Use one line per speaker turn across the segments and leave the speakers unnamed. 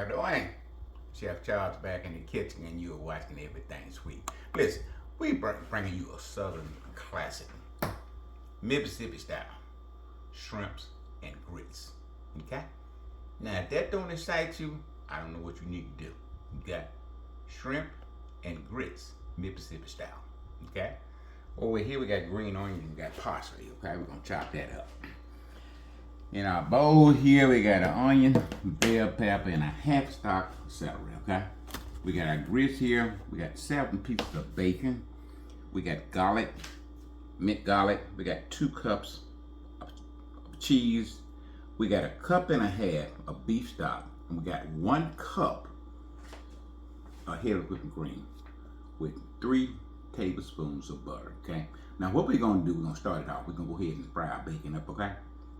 y'all doing? Chef Charles back in the kitchen, and you're watching Everything Sweet. Listen, we bringing you a southern classic, Mississippi style, shrimps and grits. Okay? Now, if that don't excite you, I don't know what you need to do. You got shrimp and grits, Mississippi style. Okay? Over here we got green onion, we got parsley. Okay, we're gonna chop that up. In our bowl here, we got an onion, bell pepper, and a half stalk of celery, okay? We got our grits here. We got 7 pieces of bacon. We got garlic, mint garlic. We got 2 cups of cheese. We got 1.5 cups of beef stock. And we got 1 cup of heavy whipping cream with 3 tablespoons of butter, okay? Now what we're gonna do, we're gonna start it off. We're gonna go ahead and fry our bacon up, okay?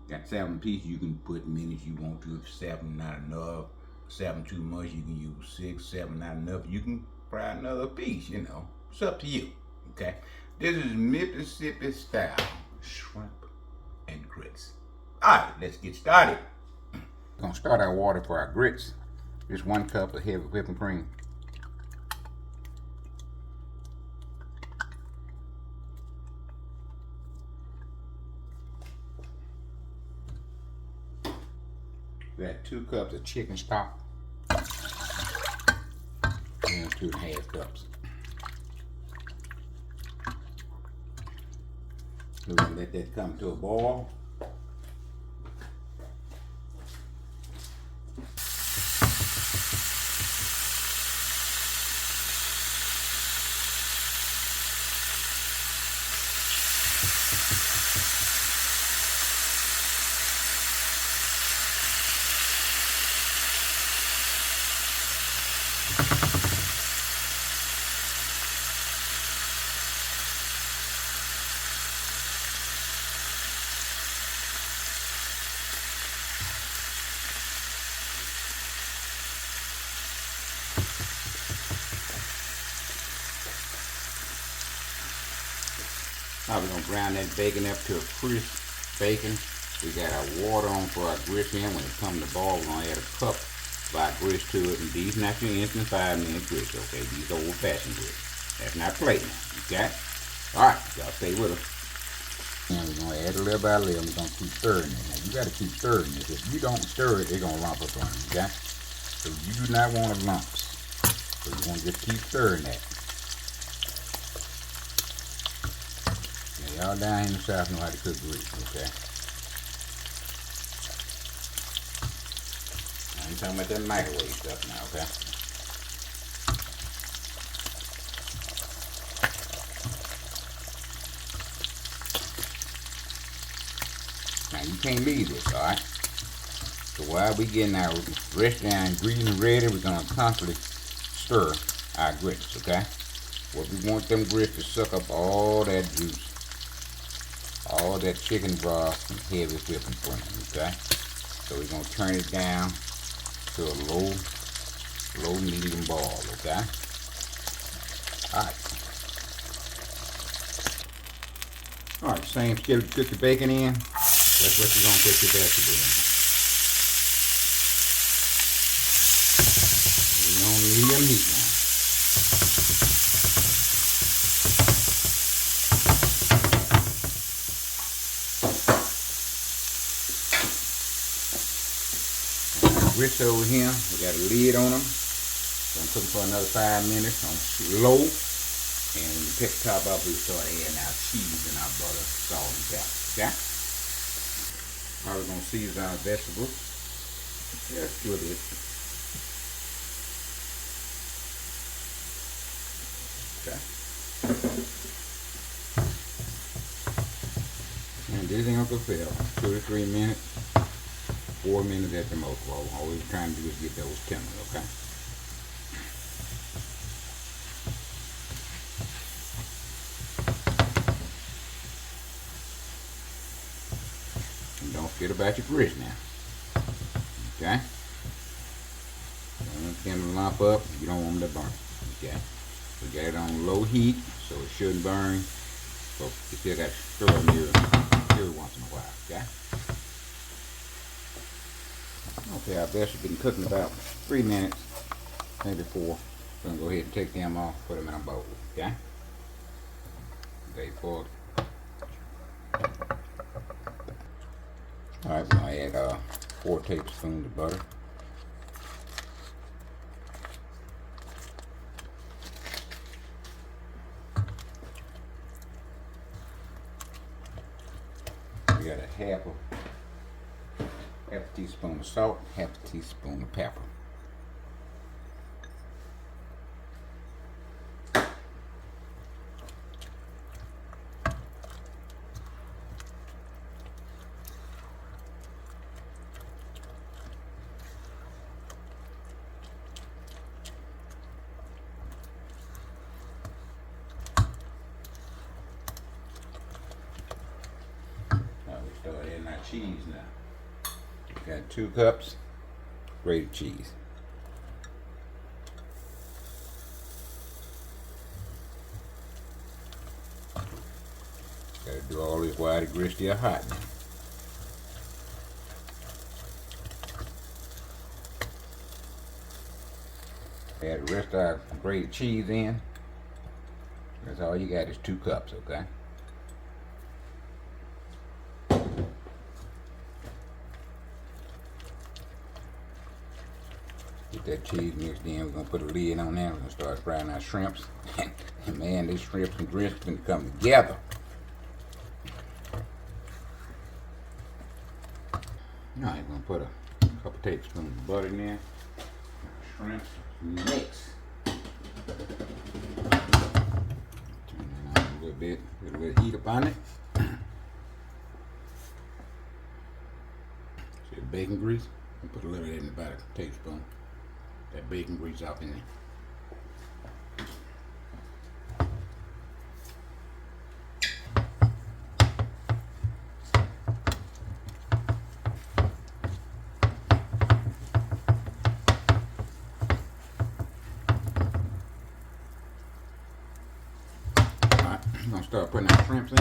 Got 7 pieces, you can put many as you want to. If 7 not enough, 7 too much, you can use 6, 7 not enough, you can fry another piece, you know. It's up to you, okay? This is Mississippi style shrimp and grits. All right, let's get started. We're gonna start our water for our grits. Just 1 cup of heavy whipping cream. We got 2 cups of chicken stock and 2.5 cups. We're gonna let that come to a boil. Now we're gonna brown that bacon up to a crisp bacon. We got our water on for our grits in. When it comes to boil, we're gonna add 1 cup of our grits to it. And these not your instant 5-minute grits, okay? These are old-fashioned grits. That's not plain now, okay? All right, y'all stay with us. And we're gonna add a little by little. We're gonna keep stirring it. Now you gotta keep stirring it. If you don't stir it, they're gonna lump up on you, okay? So you do not want lumps. So you wanna just keep stirring that. Y'all down in the South know how to cook grits, okay? I ain't talking about that microwave stuff now, okay? Now you can't leave this, alright? So while we getting our rest of our ingredients ready, we're gonna constantly stir our grits, okay? What we want them grits to suck up all that juice, all that chicken broth and heavy whipping cream, okay? So we're gonna turn it down to a low medium boil, okay? All right, same skillet to cook the bacon in. That's what you're gonna put your vegetable in. We're gonna need your meat now. Grits over here, we got a lid on them. Gonna cook them for another 5 minutes on low. And when you pick the top up, we start adding our cheese and our butter, salt and pepper. Okay? Now we're gonna season our vegetables. Just do this. Okay. And this ain't gonna fail. 2 to 3 minutes. 4 minutes at the most. Well, all we're trying to do is get those tender, okay? And don't forget about your grits now, okay? Don't want them to lump up. You don't want them to burn, okay? We got it on low heat, so it shouldn't burn. So you still got to stir them here every once in a while, okay? Okay, our vegetables been cooking about 3 minutes, maybe 4. We're gonna go ahead and take them off, put them in a bowl. Okay. Okay, 4. All right, we're gonna add 4 tablespoons of butter. We got a half a teaspoon of salt, half a teaspoon of pepper. We start adding our cheese now. Got 2 cups grated cheese. Gotta do all this while the grits still hot now. Add the rest of our grated cheese in. That's all you got is 2 cups, okay? Get that cheese mixed in. We're gonna put a lid on there. We're gonna start frying our shrimps. And man, these shrimps and grits gonna come together. Alright, we're gonna put a couple tablespoons of butter in there. Shrimps mix. Turn it on a little bit heat up on it. See the bacon grease? We put a little bit in about a tablespoon. That bacon grease up in there. Alright, I'm gonna start putting our shrimps in.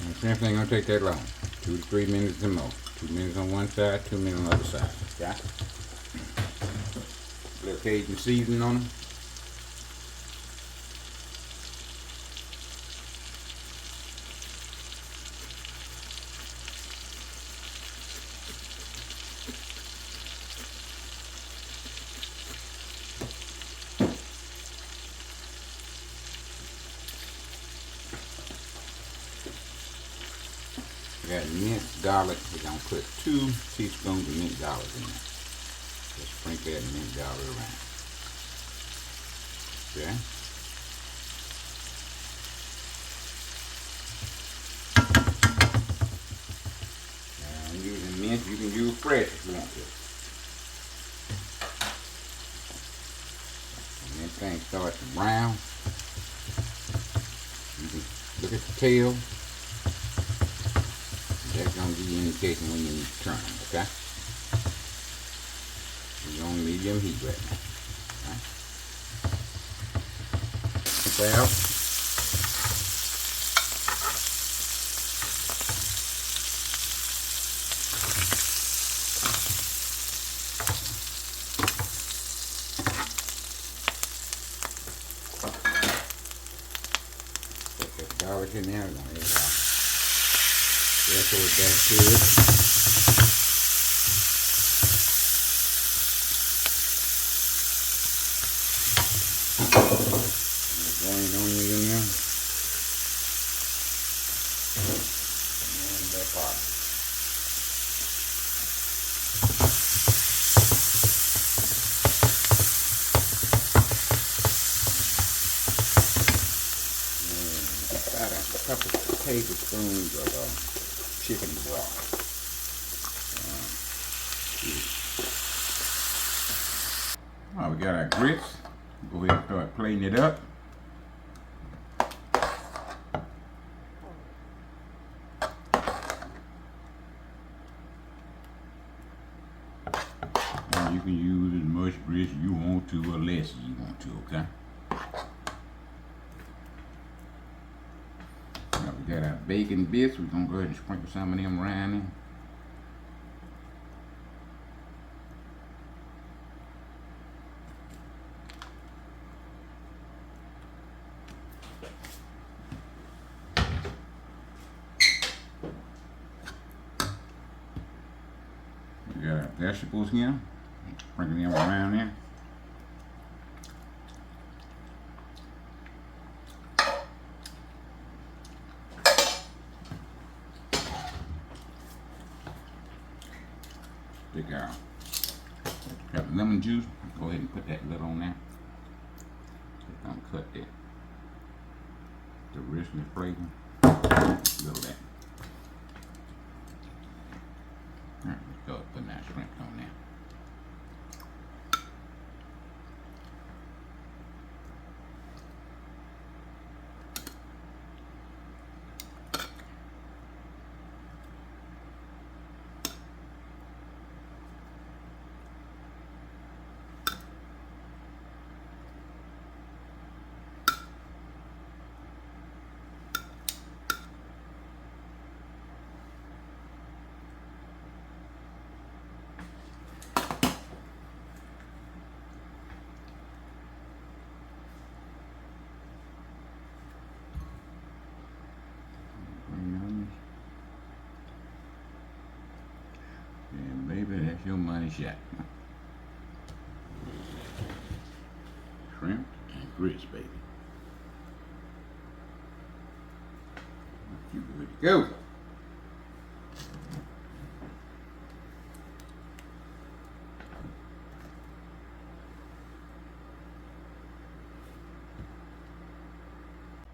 And the shrimp ain't gonna take that long. 2 to 3 minutes or more. 2 minutes on one side, 2 minutes on the other side. Okay? A little Cajun seasoning on them. We got minced garlic. We're going to put 2 teaspoons of minced garlic in there. Just sprinkle that minced garlic around. Okay? Now, I'm using mint. You can use fresh if you want to. When this thing starts to brown, you can look at the tail. That's going to give you an indication when you need to turn them, okay? You're on medium heat right now. Right? Put that out. Put that garlic in there. We're going to add rest of it back to it. Green onions in there. And that pot. And about a couple of tablespoons of chicken broth. Alright, we got our grits. Go Go ahead and start plating it up. And you can use as much grits you want to or less as you want to, okay? Now we got our bacon bits. We're gonna go ahead and sprinkle some of them around in. We got our vegetables here. Sprinkle them around there. Stick our lemon juice. Go ahead and put that lid on there. Just gonna cut the richness flavor. A little of that. Alright, let's go put that shrimp on there. And baby, that's your money shot. Shrimp and grits, baby. You good to go.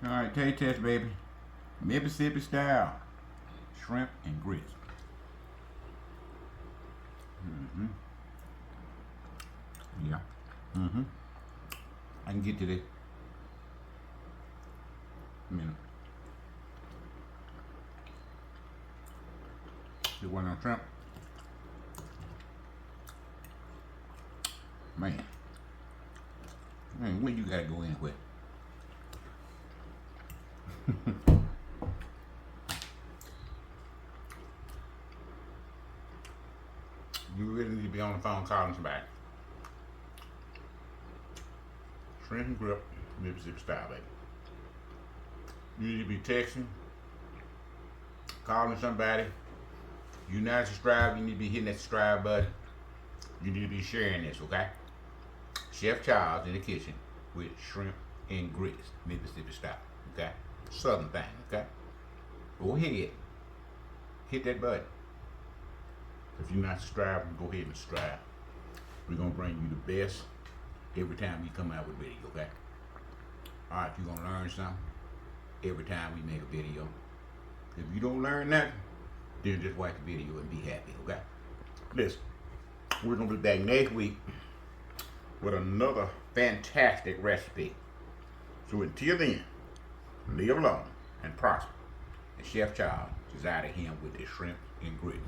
All right, taste test, baby. Mississippi style shrimp and grits. Yeah. I can get to this. A minute. You want on shrimp? Man, what you gotta go in with? You really need to be on the phone calling somebody. Shrimp and grip, Mississippi style, baby. You need to be texting, calling somebody. You're not subscribed, you need to be hitting that subscribe button. You need to be sharing this, okay? Chef Charles in the kitchen with shrimp and grits, Mississippi style, okay? Southern thing, okay? Go ahead, hit that button. If you're not subscribed, go ahead and subscribe. We're gonna bring you the best every time we come out with a video, okay? All right, you're gonna learn something every time we make a video. If you don't learn nothing, then just watch the video and be happy, okay? Listen, we're gonna be back next week with another fantastic recipe. So until then, live long and prosper. And Chef Charles is out of here with the shrimp and grits.